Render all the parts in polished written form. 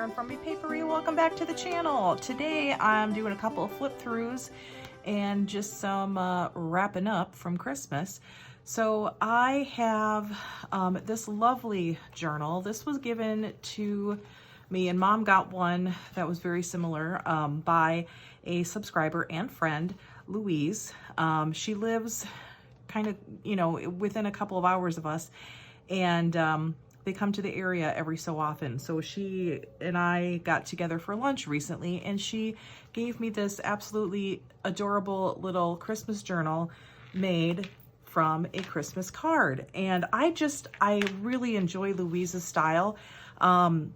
Karen from Epapery. Welcome back to the channel. Today I'm doing a couple of flip throughs and just some wrapping up from Christmas. So I have this lovely journal. This was given to me, and Mom got one that was very similar by a subscriber and friend, Louise. She lives kind of, you know, within a couple of hours of us, and they come to the area every so often. So she and I got together for lunch recently, and she gave me this absolutely adorable little Christmas journal made from a Christmas card. And I really enjoy Louise's style. And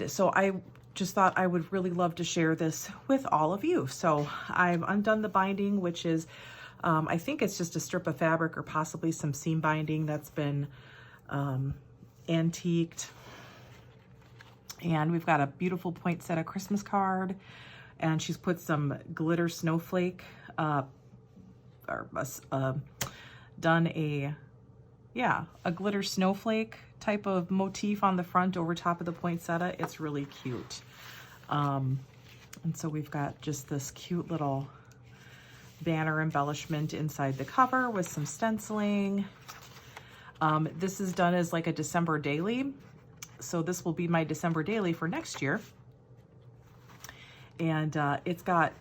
so I just thought I would really love to share this with all of you. So I've undone the binding, which is, I think it's just a strip of fabric or possibly some seam binding that's been antiqued. And we've got a beautiful poinsettia Christmas card, and she's put some glitter snowflake, done a glitter snowflake type of motif on the front over top of the poinsettia. It's really cute. And so we've got just this cute little banner embellishment inside the cover with some stenciling. This is done as like a December daily. So this will be my December daily for next year. And it's got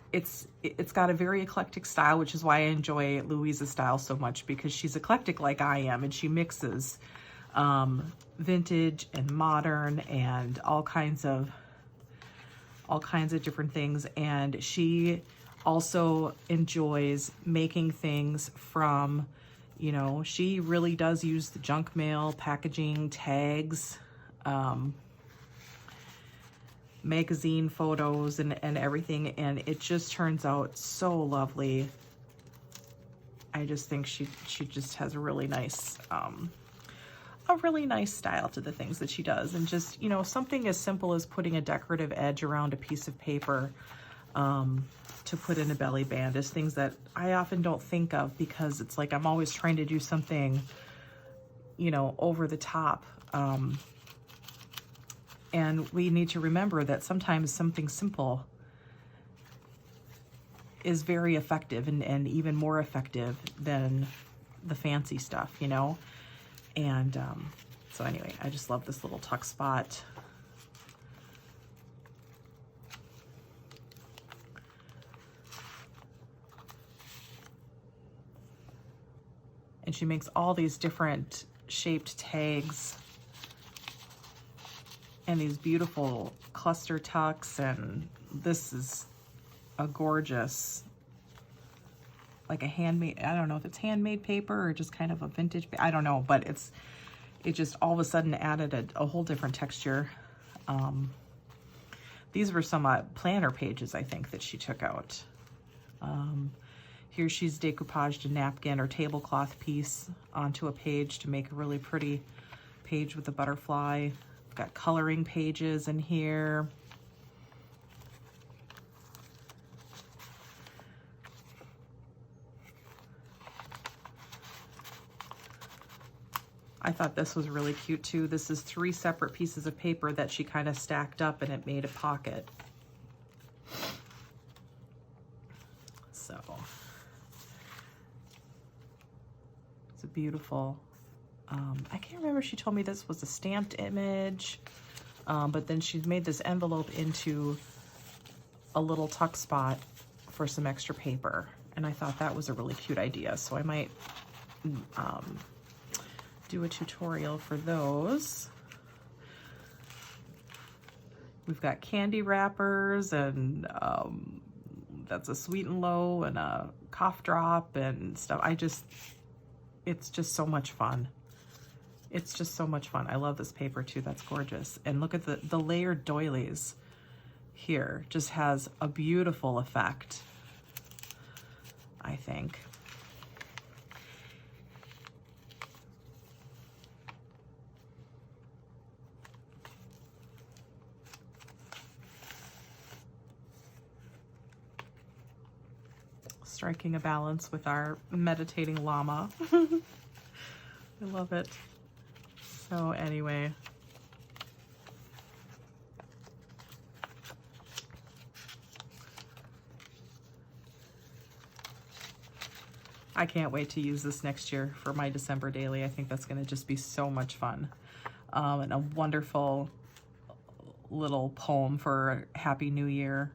a very eclectic style, which is why I enjoy Louise's style so much, because she's eclectic like I am, and she mixes vintage and modern and all kinds of different things. And she also enjoys making things from, you know, she really does use the junk mail, packaging, tags, magazine photos and everything, and it just turns out so lovely. I just think she just has a really nice style to the things that she does. And just, you know, something as simple as putting a decorative edge around a piece of paper to put in a belly band is things that I often don't think of, because it's like I'm always trying to do something, you know, over the top. And we need to remember that sometimes something simple is very effective and even more effective than the fancy stuff, you know? And so anyway, I just love this little tuck spot. And she makes all these different shaped tags and these beautiful cluster tucks, and this is a gorgeous, like a handmade, I don't know if it's handmade paper or just kind of a vintage, I don't know, but it just all of a sudden added a whole different texture. These were some planner pages, I think, that she took out. Here she's decoupaged a napkin or tablecloth piece onto a page to make a really pretty page with a butterfly. Got coloring pages in here. I thought this was really cute too. This is 3 separate pieces of paper that she kind of stacked up, and it made a pocket. So it's a beautiful, I can't remember if she told me this was a stamped image, but then she's made this envelope into a little tuck spot for some extra paper. And I thought that was a really cute idea. So I might do a tutorial for those. We've got candy wrappers, and that's a sweet and low and a cough drop and stuff. It's just so much fun. It's just so much fun. I love this paper too. That's gorgeous. And look at the layered doilies here. Just has a beautiful effect, I think. Striking a balance with our meditating llama. I love it. So anyway, I can't wait to use this next year for my December daily. I think that's going to just be so much fun. And a wonderful little poem for Happy New Year.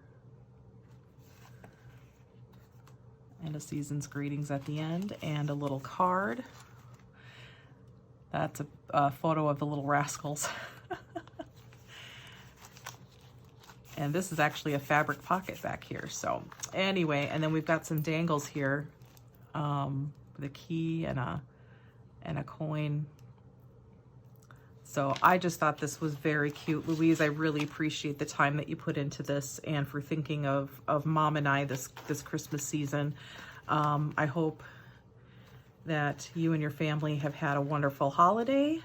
And a season's greetings at the end, and a little card. That's a photo of the little rascals. And this is actually a fabric pocket back here. So anyway, and then we've got some dangles here, with a key and a coin. So I just thought this was very cute. Louise, I really appreciate the time that you put into this and for thinking of Mom and I this Christmas season. I hope that you and your family have had a wonderful holiday,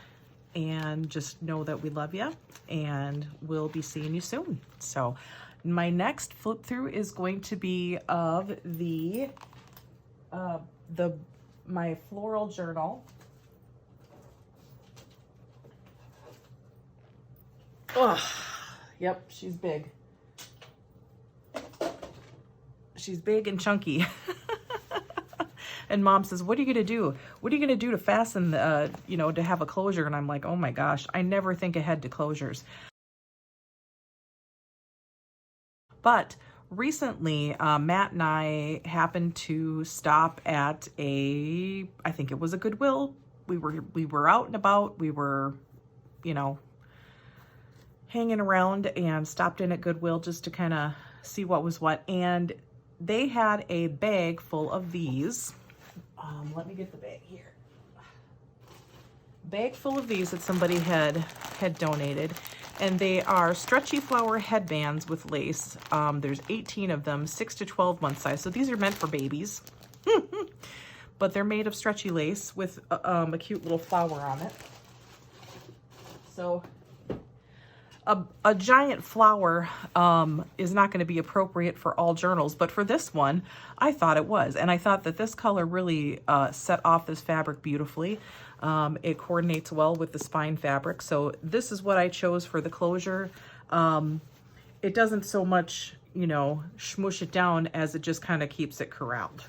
and just know that we love you, and we'll be seeing you soon. So my next flip through is going to be of my floral journal. Oh, yep, she's big. She's big and chunky. And Mom says, what are you going to do? What are you going to do to fasten, you know, to have a closure? And I'm like, oh my gosh, I never think ahead to closures. But recently, Matt and I happened to stop at I think it was a Goodwill. We were out and about. We were, you know, hanging around, and stopped in at Goodwill just to kind of see what was what. And they had a bag full of these. Let me get the bag here. Bag full of these that somebody had donated, and they are stretchy flower headbands with lace. There's 18 of them, 6 to 12 month size. So these are meant for babies, but they're made of stretchy lace with a cute little flower on it. So a giant flower is not going to be appropriate for all journals, but for this one, I thought it was. And I thought that this color really set off this fabric beautifully. It coordinates well with the spine fabric. So this is what I chose for the closure. It doesn't so much, you know, smush it down as it just kind of keeps it corralled.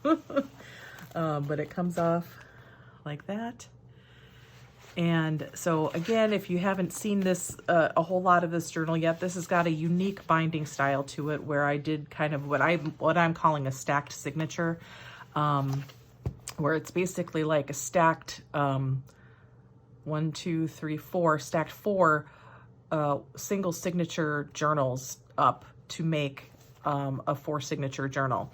But it comes off like that. And so again, if you haven't seen this, a whole lot of this journal yet, this has got a unique binding style to it, where I did kind of what I'm calling a stacked signature, where it's basically like a stacked 1, 2, 3, 4, stacked 4 single signature journals up to make a 4 signature journal,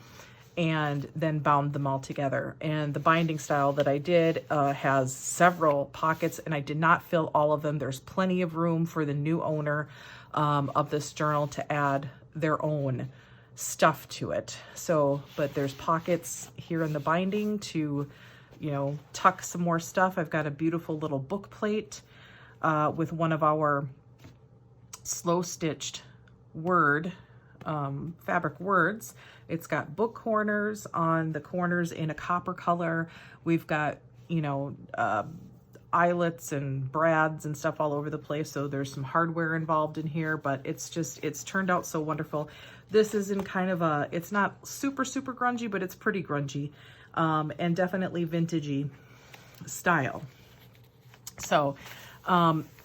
and then bound them all together. And the binding style that I did has several pockets, and I did not fill all of them. There's plenty of room for the new owner of this journal to add their own stuff to it. So, but there's pockets here in the binding to, you know, tuck some more stuff. I've got a beautiful little book plate with one of our slow stitched fabric words. It's got book corners on the corners in a copper color. We've got, you know, eyelets and brads and stuff all over the place. So there's some hardware involved in here, but it's turned out so wonderful. This is in kind of it's not super, super grungy, but it's pretty grungy, and definitely vintagey style. So,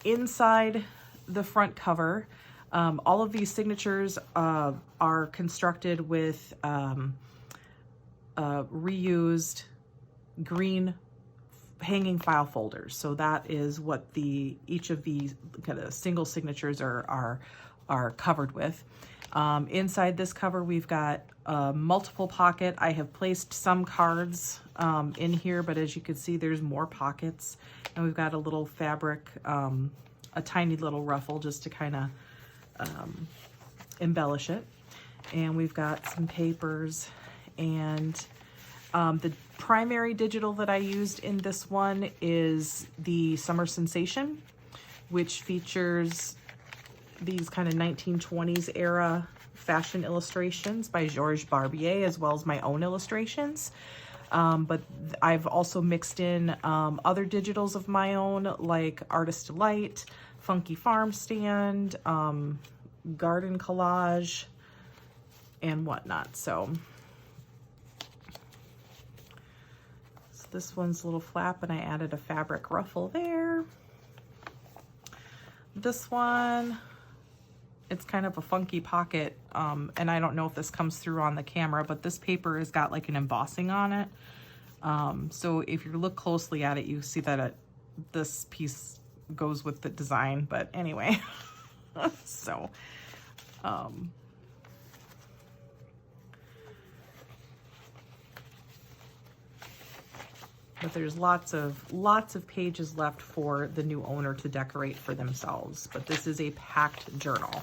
inside the front cover, all of these signatures are constructed with reused green hanging file folders. So that is what each of these kind of single signatures are covered with. Inside this cover, we've got a multiple pocket. I have placed some cards in here, but as you can see, there's more pockets, and we've got a little fabric, a tiny little ruffle just to kind of embellish it. And we've got some papers, and the primary digital that I used in this one is the Summer Sensation, which features these kind of 1920s era fashion illustrations by Georges Barbier, as well as my own illustrations. But I've also mixed in other digitals of my own, like Artist Delight, Funky Farm Stand, Garden Collage, and whatnot. So This one's a little flap and I added a fabric ruffle there. This one, it's kind of a funky pocket, and I don't know if this comes through on the camera, but this paper has got like an embossing on it. So if you look closely at it, you see that this piece goes with the design, but anyway. So, but there's lots of pages left for the new owner to decorate for themselves. But this is a packed journal.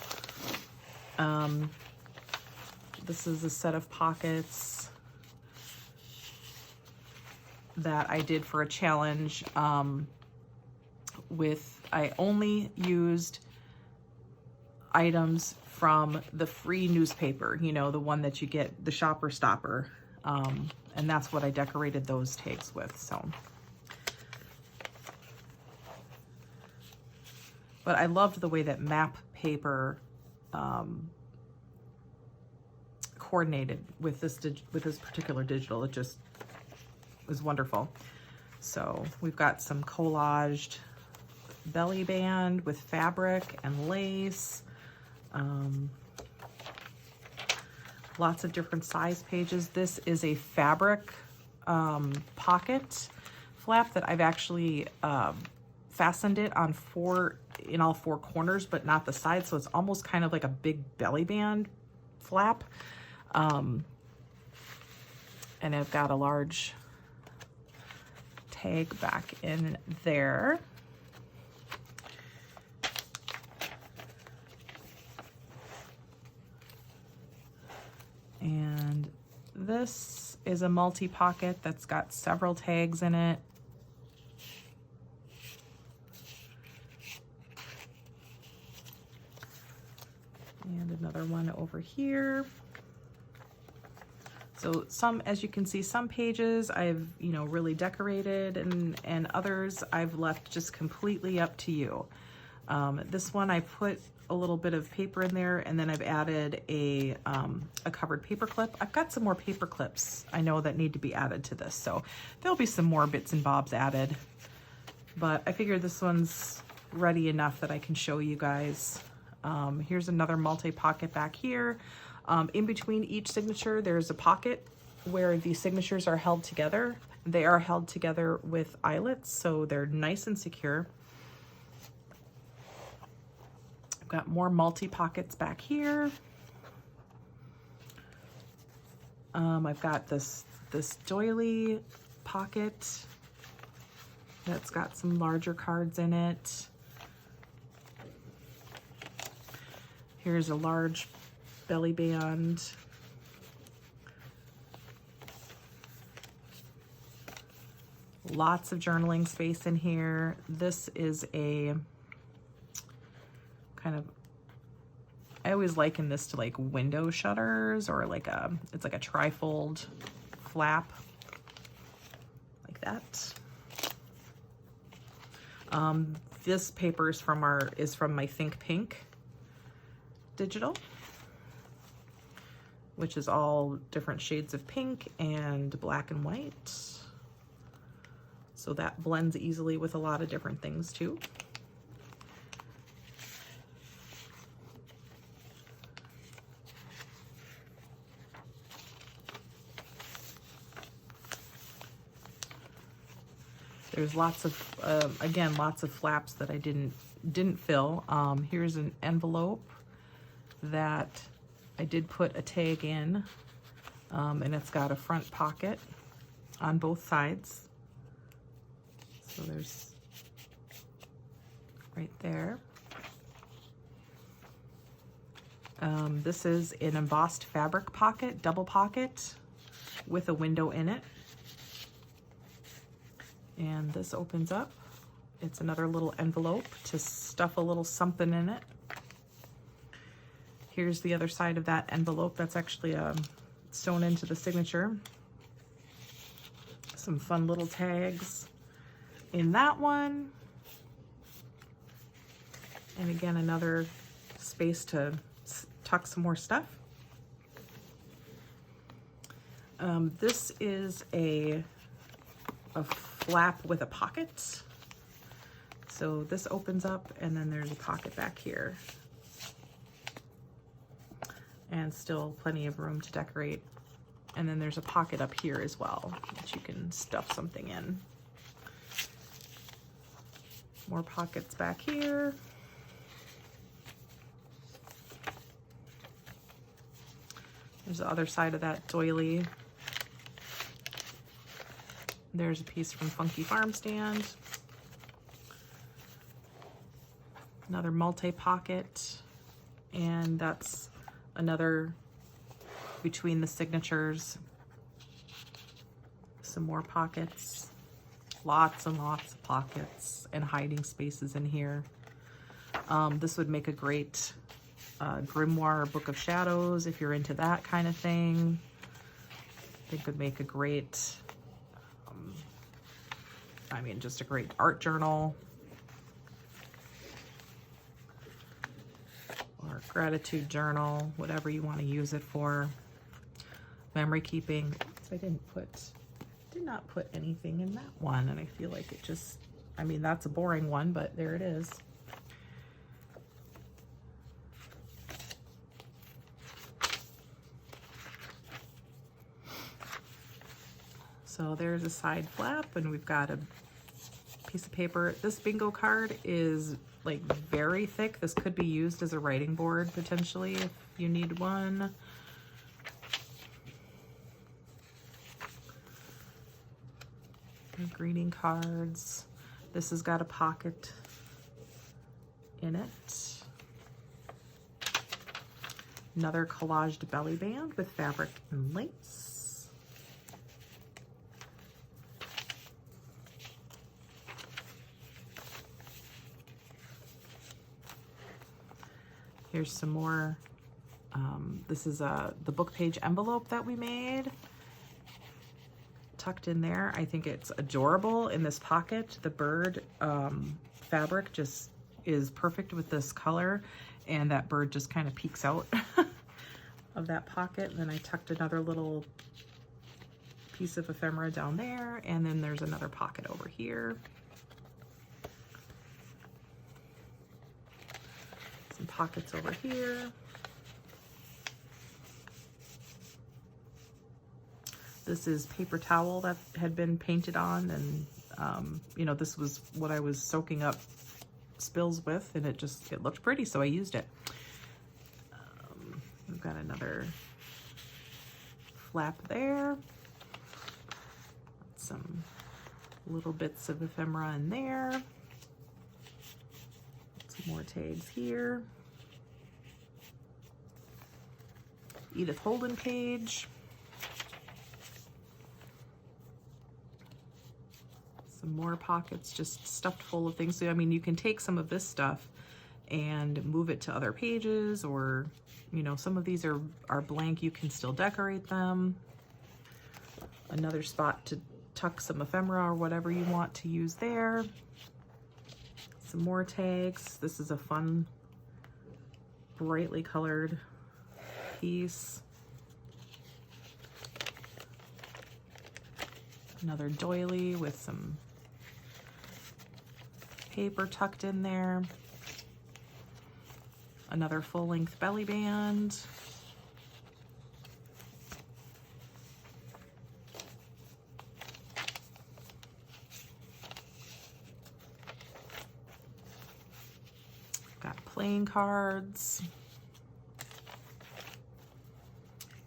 This is a set of pockets that I did for a challenge. I only used items from the free newspaper, you know, the one that you get, the shopper stopper. And that's what I decorated those tags with, so. But I loved the way that map paper coordinated with this particular digital. It just was wonderful. So we've got some collaged belly band with fabric and lace. Lots of different size pages. This is a fabric pocket flap that I've actually fastened it on in all four corners, but not the sides. So it's almost kind of like a big belly band flap. And I've got a large tag back in there. And this is a multi-pocket that's got several tags in it. And another one over here. So as you can see, some pages I've, you know, really decorated, and others I've left just completely up to you. This one I put a little bit of paper in there, and then I've added a covered paper clip. I've got some more paper clips I know that need to be added to this, so there'll be some more bits and bobs added. But I figured this one's ready enough that I can show you guys. Here's another multi-pocket back here. In between each signature, there's a pocket where the signatures are held together. They are held together with eyelets, so they're nice and secure. I've got more multi-pockets back here. I've got this doily pocket that's got some larger cards in it. Here's a large belly band. Lots of journaling space in here. This is a kind of, I always liken this to like window shutters, or like it's like a trifold flap like that. This paper is from my Think Pink digital, which is all different shades of pink and black and white. So that blends easily with a lot of different things too. There's lots of, again, lots of flaps that I didn't fill. Here's an envelope that I did put a tag in, and it's got a front pocket on both sides. So there's right there. This is an embossed fabric pocket, double pocket with a window in it. And this opens up. It's another little envelope to stuff a little something in it. Here's the other side of that envelope that's actually sewn into the signature. Some fun little tags in that one. And again, another space to tuck some more stuff. This is a a flap with a pocket. So this opens up and then there's a pocket back here. And still plenty of room to decorate. And then there's a pocket up here as well that you can stuff something in. More pockets back here. There's the other side of that doily. There's a piece from Funky Farm Stand. Another multi-pocket. And that's another between the signatures. Some more pockets. Lots and lots of pockets and hiding spaces in here. This would make a great grimoire or book of shadows if you're into that kind of thing. I think would make a great, I mean, just a great art journal. Or gratitude journal, whatever you want to use it for. Memory keeping. I did not put anything in that one, and I feel like it just, I mean, that's a boring one, but there it is. So there's a side flap, and we've got a piece of paper. This bingo card is like very thick. This could be used as a writing board potentially if you need one. Greeting cards. This has got a pocket in it. Another collaged belly band with fabric and lace. Here's some more. This is the book page envelope that we made. Tucked in there. I think it's adorable in this pocket. The bird fabric just is perfect with this color, and that bird just kind of peeks out of that pocket. And then I tucked another little piece of ephemera down there, and then there's another pocket over here. Some pockets over here. This is paper towel that had been painted on, and you know, this was what I was soaking up spills with, and it looked pretty, so I used it. We've got another flap there. Some little bits of ephemera in there. Some more tags here. Edith Holden page. More pockets just stuffed full of things. So I mean, you can take some of this stuff and move it to other pages, or you know, some of these are blank, you can still decorate them. Another spot to tuck some ephemera or whatever you want to use there. Some more tags. This is a fun brightly colored piece. Another doily with some paper tucked in there. Another full-length belly band. Got playing cards.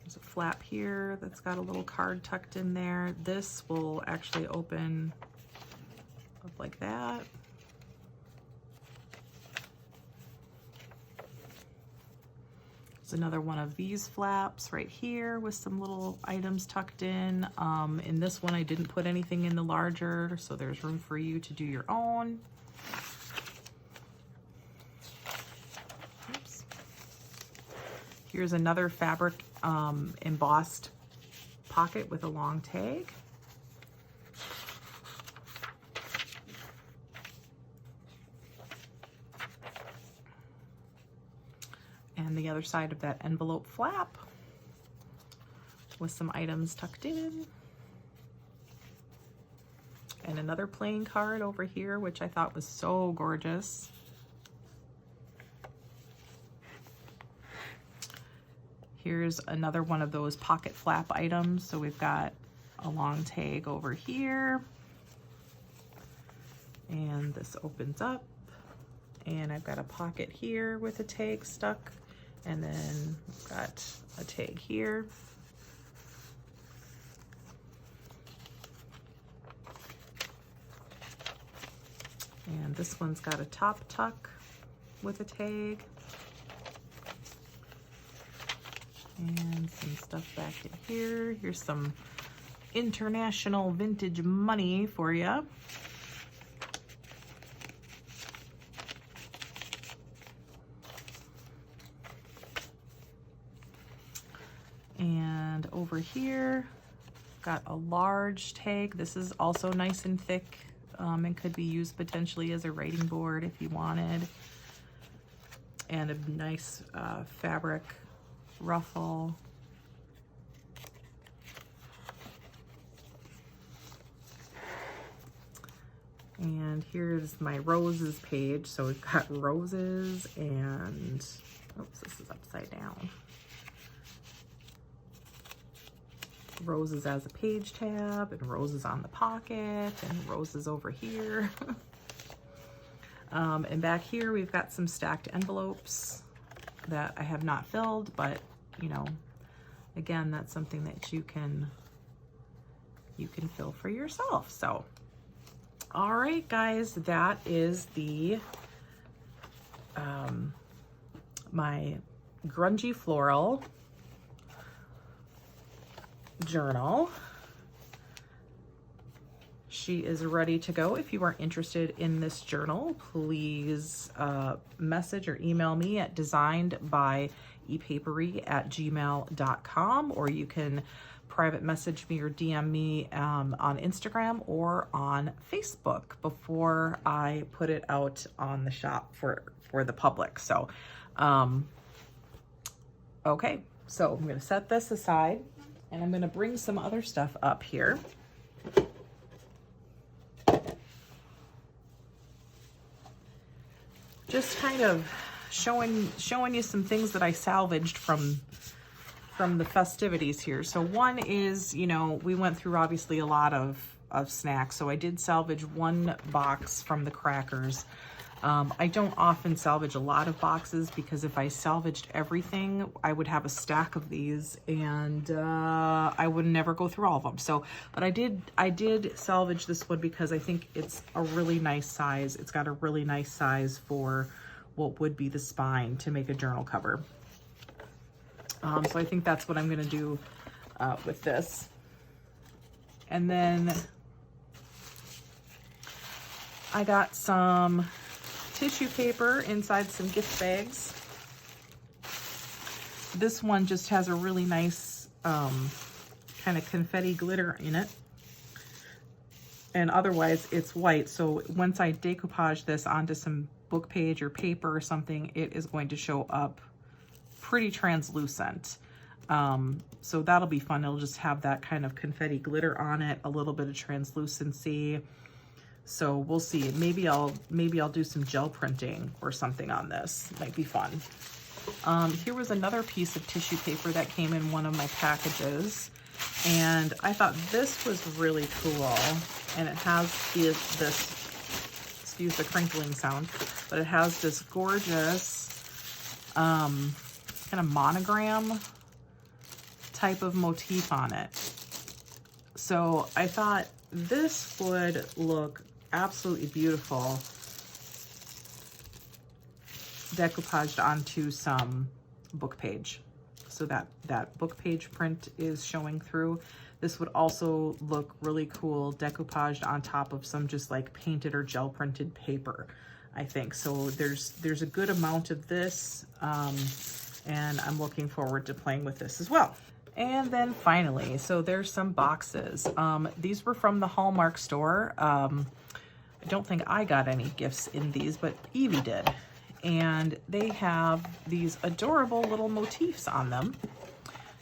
There's a flap here that's got a little card tucked in there. This will actually open up like that. There's another one of these flaps right here with some little items tucked in. In this one, I didn't put anything in the larger, so there's room for you to do your own. Oops. Here's another fabric embossed pocket with a long tag. And the other side of that envelope flap with some items tucked in. And another playing card over here, which I thought was so gorgeous. Here's another one of those pocket flap items. So we've got a long tag over here. And this opens up. And I've got a pocket here with a tag stuck. And then I've got a tag here. And this one's got a top tuck with a tag. And some stuff back in here. Here's some international vintage money for you. And over here, got a large tag. This is also nice and thick and could be used potentially as a writing board if you wanted. And a nice fabric ruffle. And here's my roses page. So we've got roses and, oops, this is upside down. Roses as a page tab, and roses on the pocket, and roses over here. And back here we've got some stacked envelopes that I have not filled, but you know, again, that's something that you can fill for yourself. So all right, guys, that is the my Grungy Floral journal. She is ready to go. If you are interested in this journal, please message or email me at DesignedByEpapere@gmail.com, or you can private message me or DM me on Instagram or on Facebook before I put it out on the shop for the public. So okay, so I'm going to set this aside. And I'm going to bring some other stuff up here. Just kind of showing you some things that I salvaged from the festivities here. So one is, you know, we went through obviously a lot of snacks. So I did salvage one box from the crackers. I don't often salvage a lot of boxes because if I salvaged everything, I would have a stack of these and I would never go through all of them. So, but I did salvage this one because I think it's a really nice size. It's got a really nice size for what would be the spine to make a journal cover. So I think that's what I'm going to do with this. And then I got some tissue paper inside some gift bags. This one just has a really nice kind of confetti glitter in it. And otherwise it's white. So once I decoupage this onto some book page or paper or something, it is going to show up pretty translucent. So that'll be fun. It'll just have that kind of confetti glitter on it, a little bit of translucency. So we'll see. Maybe I'll do some gel printing or something on this. Might be fun. Here was another piece of tissue paper that came in one of my packages, and I thought this was really cool. And it has this, excuse the crinkling sound, but it has this gorgeous kind of monogram type of motif on it. So I thought this would look absolutely beautiful decoupaged onto some book page. So that book page print is showing through. This would also look really cool decoupaged on top of some just like painted or gel printed paper, I think. So there's a good amount of this, and I'm looking forward to playing with this as well. And then finally, so there's some boxes. These were from the Hallmark store. I don't think I got any gifts in these, but Evie did. And they have these adorable little motifs on them.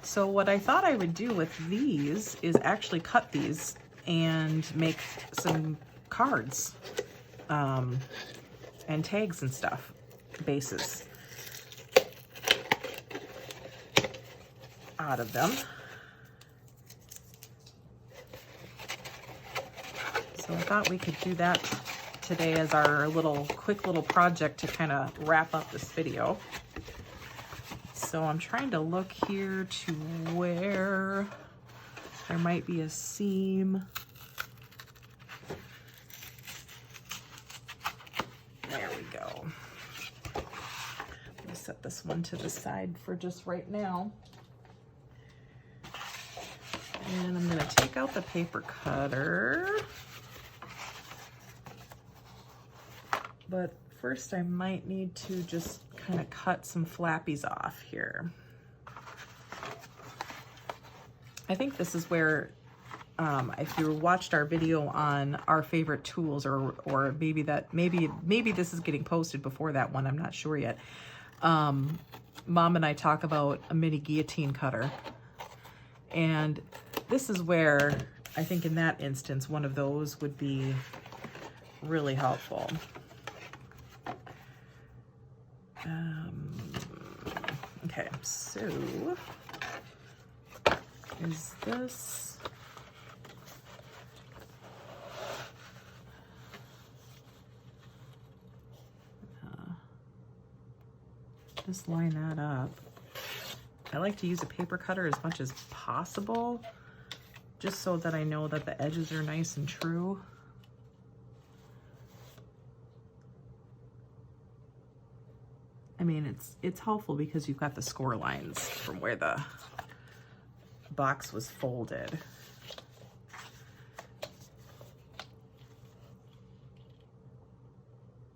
So what I thought I would do with these is actually cut these and make some cards and tags and stuff, bases out of them. So I thought we could do that today as our quick little project to kind of wrap up this video. So I'm trying to look here to where there might be a seam. There we go. Let me set this one to the side for just right now. And I'm going to take out the paper cutter. But first I might need to just kind of cut some flappies off here. I think this is where, if you watched our video on our favorite tools, or maybe this is getting posted before that one, I'm not sure yet. Mom and I talk about a mini guillotine cutter. And this is where I think in that instance, one of those would be really helpful. Okay, so is this, just line that up. I like to use a paper cutter as much as possible, just so that I know that the edges are nice and true. I mean, it's helpful because you've got the score lines from where the box was folded.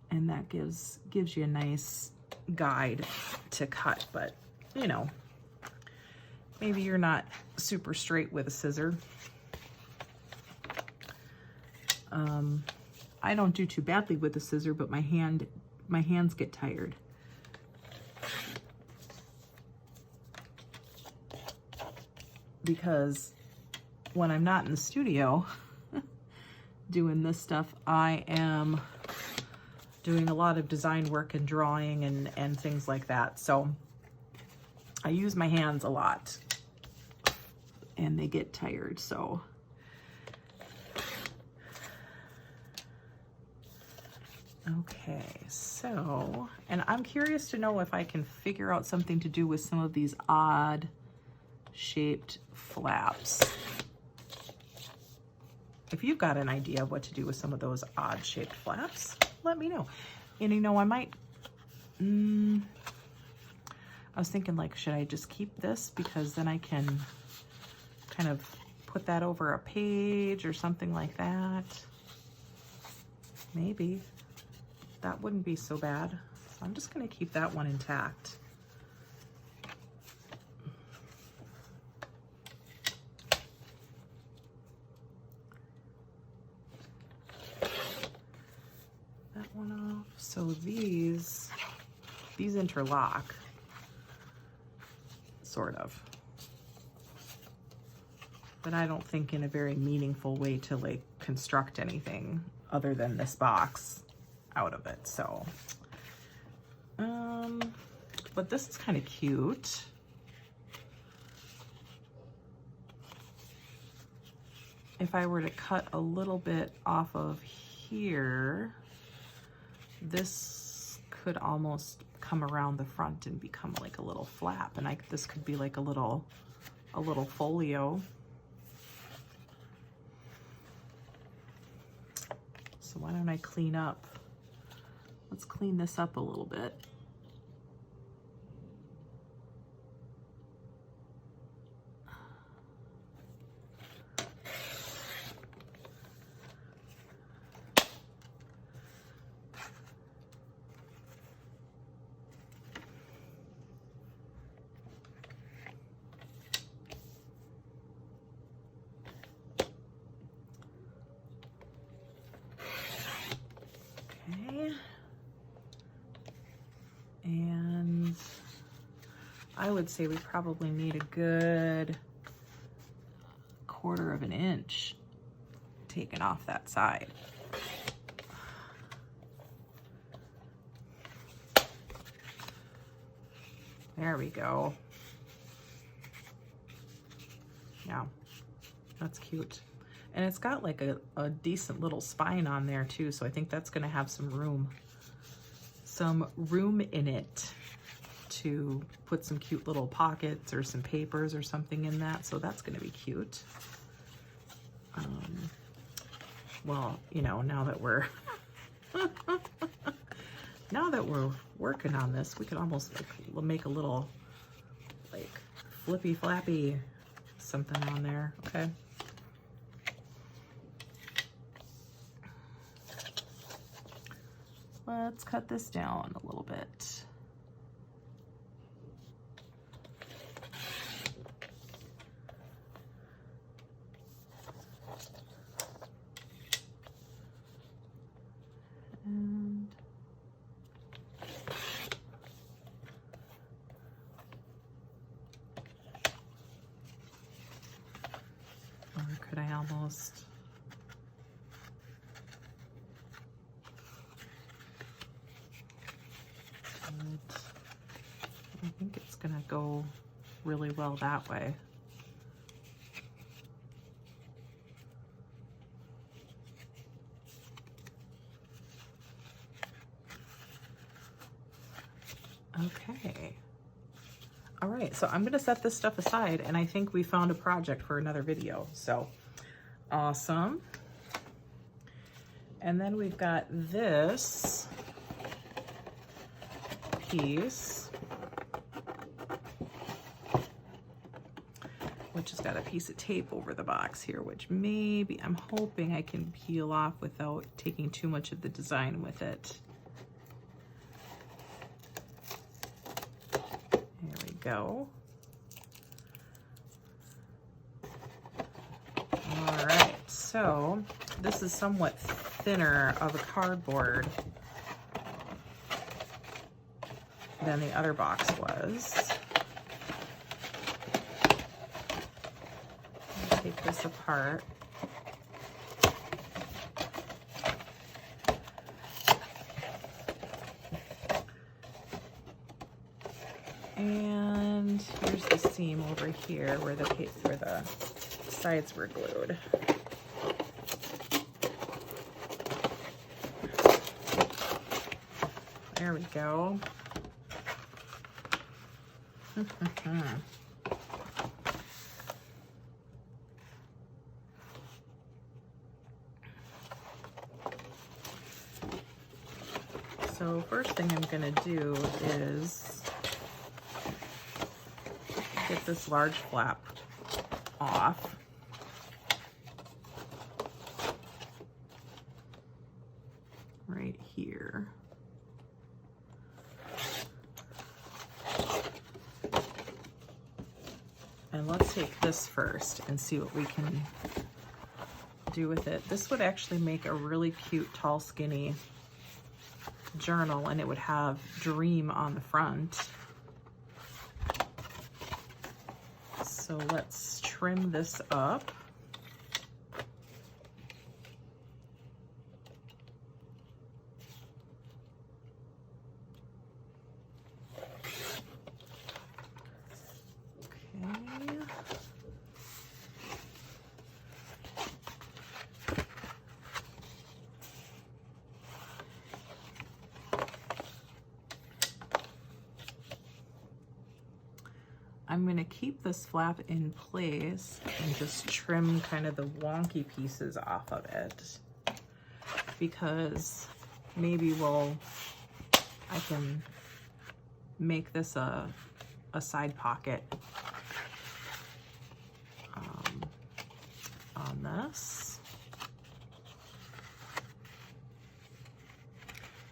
And that gives you a nice guide to cut, but you know, maybe you're not super straight with a scissor. I don't do too badly with a scissor, but my hands get tired. Because when I'm not in the studio doing this stuff, I am doing a lot of design work and drawing and things like that. So I use my hands a lot and they get tired. So okay, so, and I'm curious to know if I can figure out something to do with some of these odd shaped flaps. If you've got an idea of what to do with some of those odd shaped flaps, let me know. And you know, I might, I was thinking like, should I just keep this? Because then I can kind of put that over a page or something like that. Maybe. That wouldn't be so bad. So I'm just gonna keep that one intact. One off. So these interlock, sort of, but I don't think in a very meaningful way to like construct anything other than this box out of it. So but this is kind of cute. If I were to cut a little bit off of here, this could almost come around the front and become like a little flap, and this could be like a little folio. So why don't I clean up? Let's clean this up a little bit. And I would say we probably need a good 1/4 of an inch taken off that side. There we go. Yeah, that's cute. And it's got like a decent little spine on there too, so I think that's gonna have some room in it to put some cute little pockets or some papers or something in that, so that's gonna be cute. Well, you know, now that we're working on this, we could almost like make a little like flippy flappy something on there. Okay. Let's cut this down a little bit. And or could I almost I think it's gonna go really well that way. Okay. All right, so I'm gonna set this stuff aside, and I think we found a project for another video, so awesome. And then we've got this piece, which has got a piece of tape over the box here, which maybe I'm hoping I can peel off without taking too much of the design with it. There we go. All right, so this is somewhat thinner of a cardboard than the other box was. I'll take this apart. And here's the seam over here where the sides were glued. There we go. So first thing I'm gonna do is get this large flap off. Right here. And let's take this first and see what we can do with it. This would actually make a really cute, tall, skinny journal, and it would have Dream on the front. So let's trim this up. I'm going to keep this flap in place and just trim kind of the wonky pieces off of it, because maybe I can make this a side pocket on this.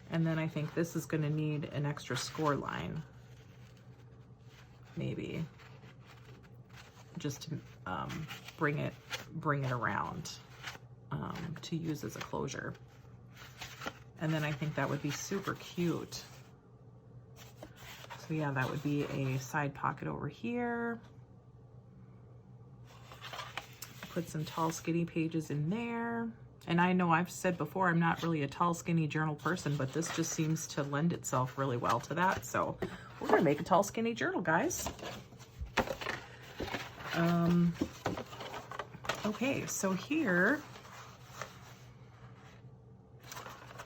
And then I think this is going to need an extra score line. Maybe just to bring it around to use as a closure. And then I think that would be super cute. So yeah, that would be a side pocket over here. Put some tall skinny pages in there. And I know I've said before, I'm not really a tall skinny journal person, but this just seems to lend itself really well to that. So we're gonna make a tall skinny journal, guys. Okay, so here,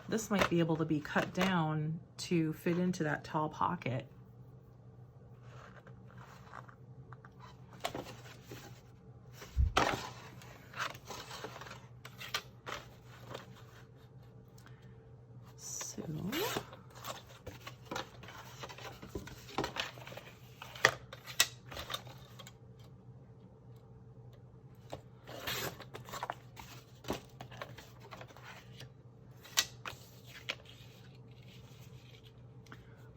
this might be able to be cut down to fit into that tall pocket. So,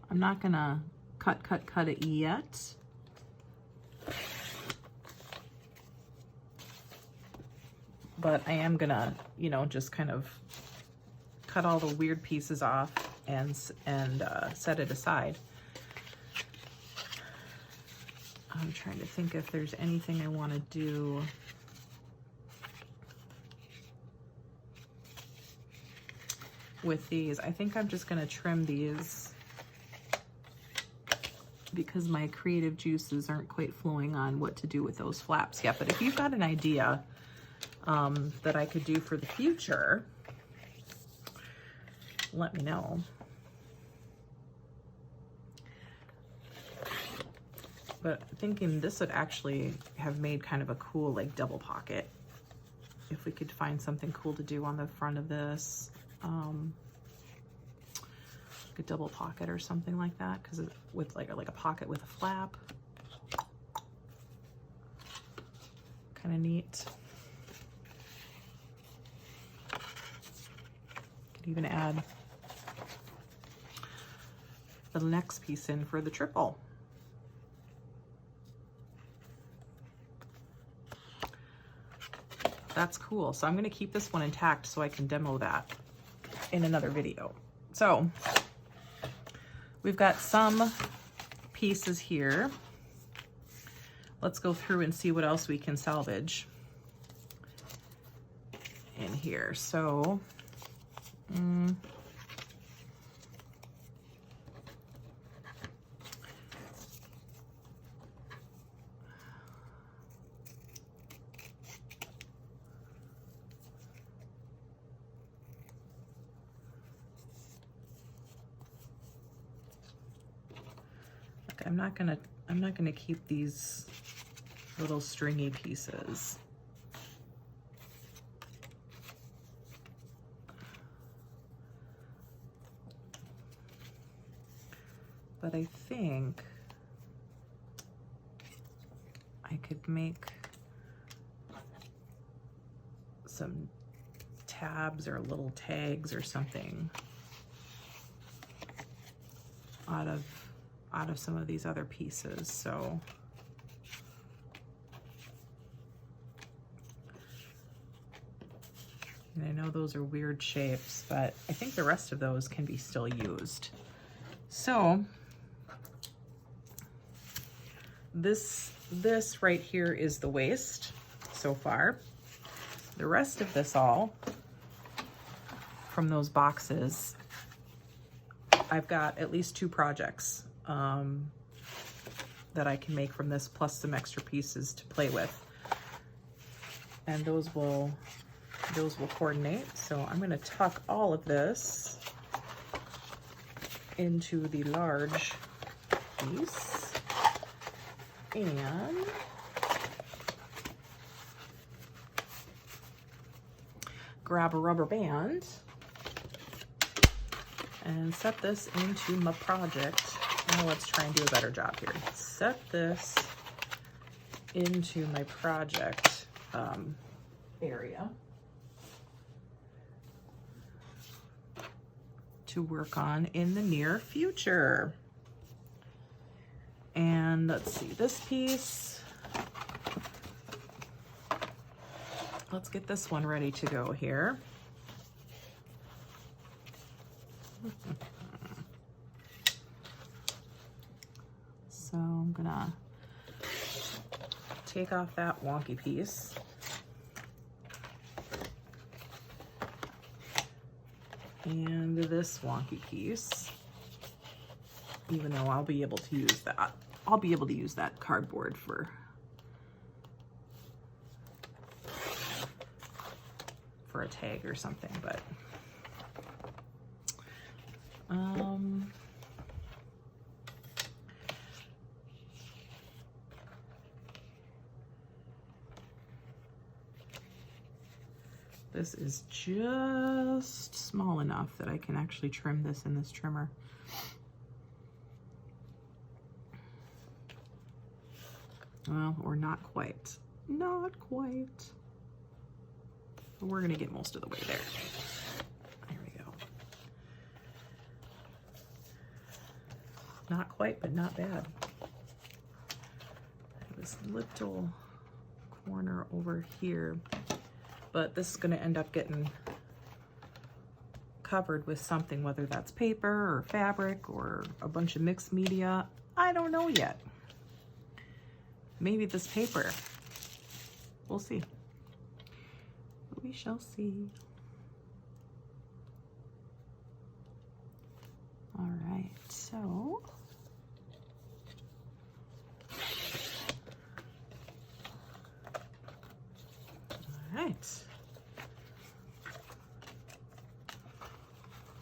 I'm not gonna cut it yet. But I am gonna, you know, just kind of cut all the weird pieces off and set it aside. I'm trying to think if there's anything I want to do. With these, I think I'm just going to trim these because my creative juices aren't quite flowing on what to do with those flaps yet. But if you've got an idea that I could do for the future, let me know. But thinking this would actually have made kind of a cool like double pocket if we could find something cool to do on the front of this. Like a double pocket or something like that, because with like a pocket with a flap. Kind of neat. Could even add the next piece in for the triple. That's cool. So I'm going to keep this one intact so I can demo that in another video. So we've got some pieces here. Let's go through and see what else we can salvage in here. So I'm not gonna keep these little stringy pieces. But I think I could make some tabs or little tags or something out of some of these other pieces. So and I know those are weird shapes, but I think the rest of those can be still used. So this right here is the waist so far. The rest of this all from those boxes, I've got at least 2 projects that I can make from this, plus some extra pieces to play with. And those will coordinate. So I'm going to tuck all of this into the large piece and grab a rubber band and set this into my project. Now let's try and do a better job here. Set this into my project area to work on in the near future. And let's see, this piece, let's get this one ready to go here. So I'm gonna take off that wonky piece. and this wonky piece, even though I'll be able to use that. I'll be able to use that cardboard for a tag or something, but this is just small enough that I can actually trim this in this trimmer. Well, or not quite. Not quite. But we're gonna get most of the way there. There we go. Not quite, but not bad. This little corner over here, but this is gonna end up getting covered with something, whether that's paper or fabric or a bunch of mixed media. I don't know yet. Maybe this paper. We'll see. We shall see. All right, so all right.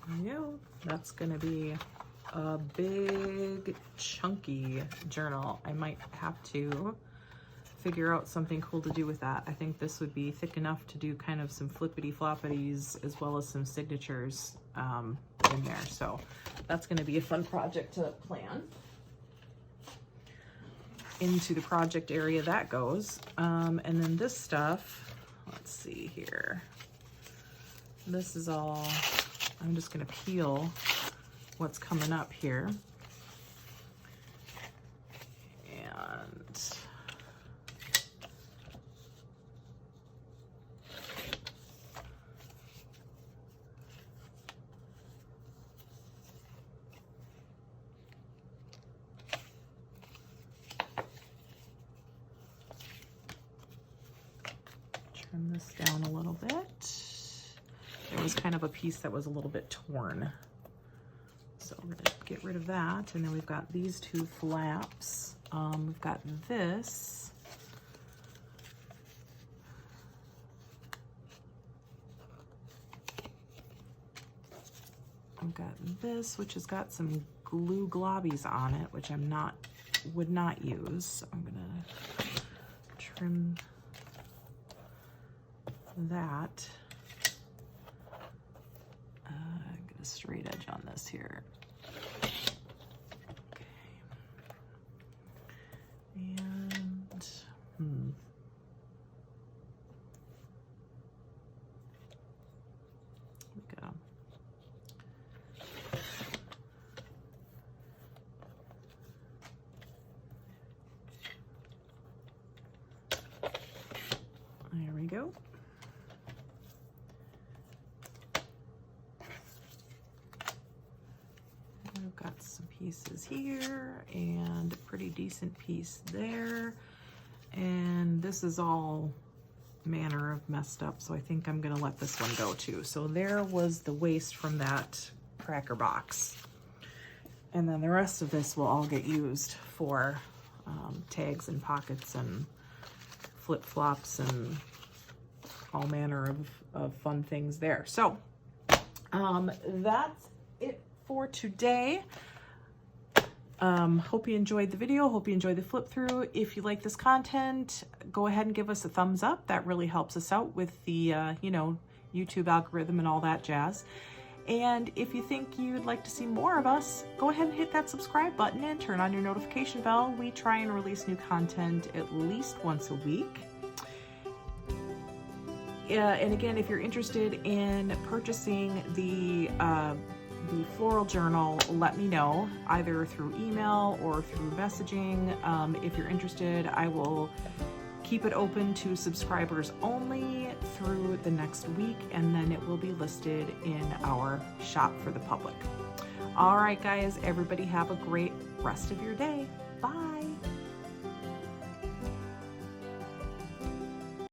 There we go. That's gonna be a big chunky journal. I might have to figure out something cool to do with that. I think this would be thick enough to do kind of some flippity floppities as well as some signatures in there. So that's going to be a fun project to plan. Into the project area that goes. And then this stuff, let's see here. This is all, I'm just going to peel what's coming up here. And trim this down a little bit. There was kind of a piece that was a little bit torn. So we're gonna get rid of that. And then we've got these two flaps. We've got this. I've got this, which has got some glue globbies on it, which would not use. So I'm gonna trim that. Get a straight edge on this here. Okay. And go. There we go. I've got some pieces here and a pretty decent piece there. And this is all manner of messed up, so I think I'm gonna let this one go too. So there was the waste from that cracker box. And then the rest of this will all get used for tags and pockets and flip-flops and all manner of fun things there. So that's it for today. Hope you enjoyed the video. Hope you enjoyed the flip through. If you like this content, go ahead and give us a thumbs up. That really helps us out with the, you know, YouTube algorithm and all that jazz. And if you think you'd like to see more of us, go ahead and hit that subscribe button and turn on your notification bell. We try and release new content at least once a week. And again, if you're interested in purchasing the floral journal, let me know either through email or through messaging. If you're interested, I will keep it open to subscribers only through the next week, and then it will be listed in our shop for the public. All right, guys, everybody have a great rest of your day. Bye.